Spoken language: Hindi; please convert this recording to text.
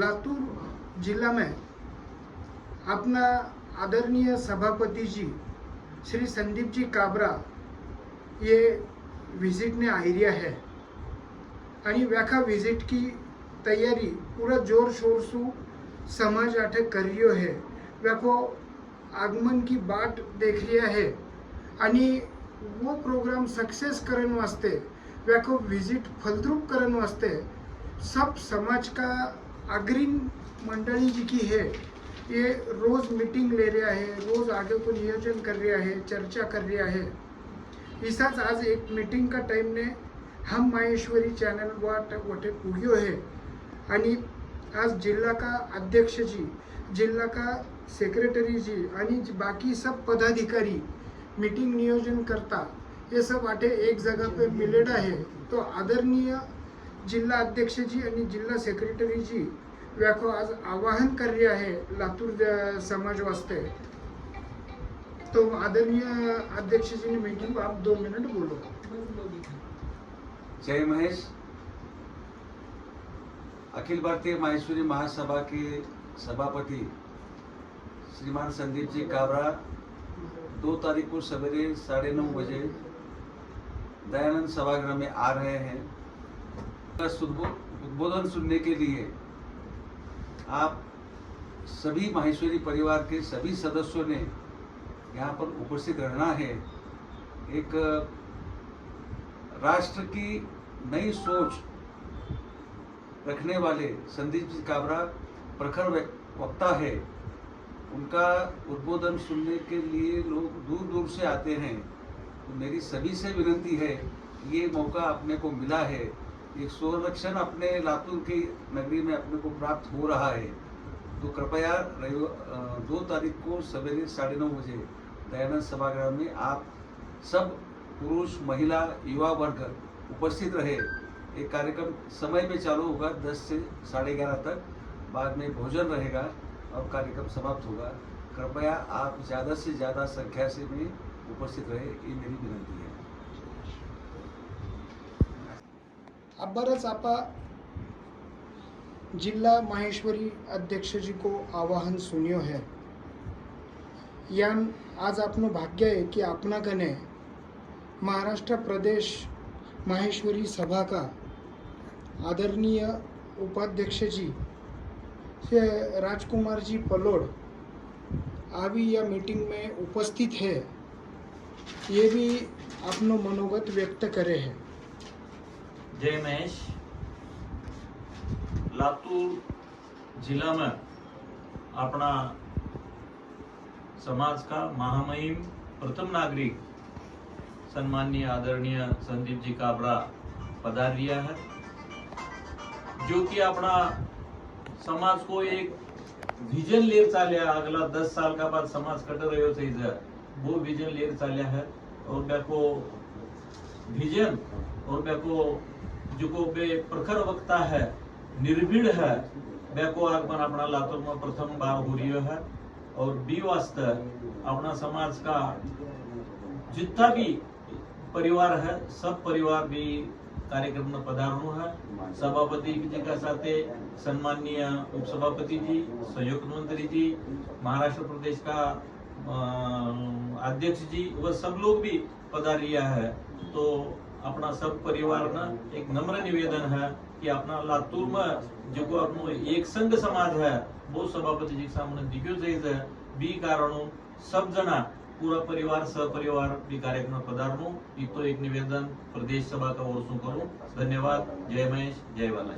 लातूर जिला में अपना आदरणीय सभापति जी श्री संदीप जी काबरा ये विजिट ने आयरिया है आणि व्याखा विजिट की तैयारी पूरा जोर शोर से समाज आठे कर रियो है। व्याखो आगमन की बाट देख रिया है आणि वो प्रोग्राम सक्सेस करने वास्ते व्याखो विजिट फलद्रूप करने वास्ते सब समाज का अग्रिम मंडली जी की है ये रोज मीटिंग ले रहा है, रोज आगे को नियोजन कर रहा है, चर्चा कर रहा है। इसाच आज एक मीटिंग का टाइम ने हम माहेश्वरी चैनल वटे पुग्यो है आणि आज जिला का अध्यक्ष जी, जिला का सेक्रेटरी जी आणि बाकी सब पदाधिकारी मीटिंग नियोजन करता ये सब आटे एक जगह पे मिलेडा है। तो आदरणीय जिला अध्यक्ष जी आणि जिला सेक्रेटरी जी व्याखो आज आवाहन कर रहा है लातूर समाज वास्ते। तो आदरणीय अध्यक्ष जी ने मीटिंग को आप 2 मिनट बोलो। जय महेश। अखिल भारतीय माहेश्वरी महासभा के सभापति श्रीमान संदीप जी काबरा 2 तारीख को सवेरे 9:30 बजे दयानंद सभागृह में आ रहे हैं। उद्बोधन सुनने के लिए आप सभी माहेश्वरी परिवार के सभी सदस्यों ने यहाँ पर उपस्थित रहना है। एक राष्ट्र की नई सोच रखने वाले संदीप जी काबरा प्रखर वक्ता है। उनका उद्बोधन सुनने के लिए लोग दूर दूर से आते हैं। तो मेरी सभी से विनती है, ये मौका अपने को मिला है, एक संरक्षण अपने लातूर की नगरी में अपने को प्राप्त हो रहा है। तो कृपया 2 तारीख को सवेरे 9:30 बजे दयानंद सभागृह में आप सब पुरुष, महिला, युवा वर्ग उपस्थित रहे। एक कार्यक्रम समय पे चालू होगा 10 से 11:30 तक, बाद में भोजन रहेगा और कार्यक्रम समाप्त होगा। कृपया आप ज़्यादा से ज़्यादा संख्या से में उपस्थित रहे, ये मेरी विनंती है। अबरच आपा जिला माहेश्वरी अध्यक्ष जी को आवाहन सुनियो है। यान आज अपनो भाग्य है कि अपना कने महाराष्ट्र प्रदेश माहेश्वरी सभा का आदरणीय उपाध्यक्ष जी राजकुमार जी पलोड अभी यह मीटिंग में उपस्थित है। ये भी अपनो मनोगत व्यक्त करे हैं। जय महेश। लातूर जिला में अपना समाज का महामहिम प्रथम नागरिक सम्माननीय आदरणीय संदीप जी काबरा पधार रिया है, जो कि अपना समाज को एक विजन ले चालिया। अगला 10 साल का बाद समाज कट रहे थे, वो विजन ले चालिया है। और बेको विजन और बेको जो को बे प्रखर वक्ता है, निर्भीड़ है, बेको आगमन अपना लातूर में प्रथम बार हो रही है। और बी वास्ते अपना समाज का जितना भी परिवार है, सब परिवार भी कार्यक्रम में पधारनु है। सभापति जी का साथे सम्माननीय उप सभापति जी, संयुक्त मंत्री जी, महाराष्ट्र प्रदेश का अध्यक्ष जी, वह सब लोग भी पधारिया है। तो अपना सब परिवार ना एक नम्र निवेदन है कि अपना लातूर में जो को अपनो एक संघ समाज है, वो सभापति जी के सामने दिखो जाए बी कारणों सब जना पूरा परिवार सपरिवार भी कार्यक्रम पधारनु। तो एक निवेदन प्रदेश सभा का ओर से करूं। धन्यवाद। जय महेश, जय बाला।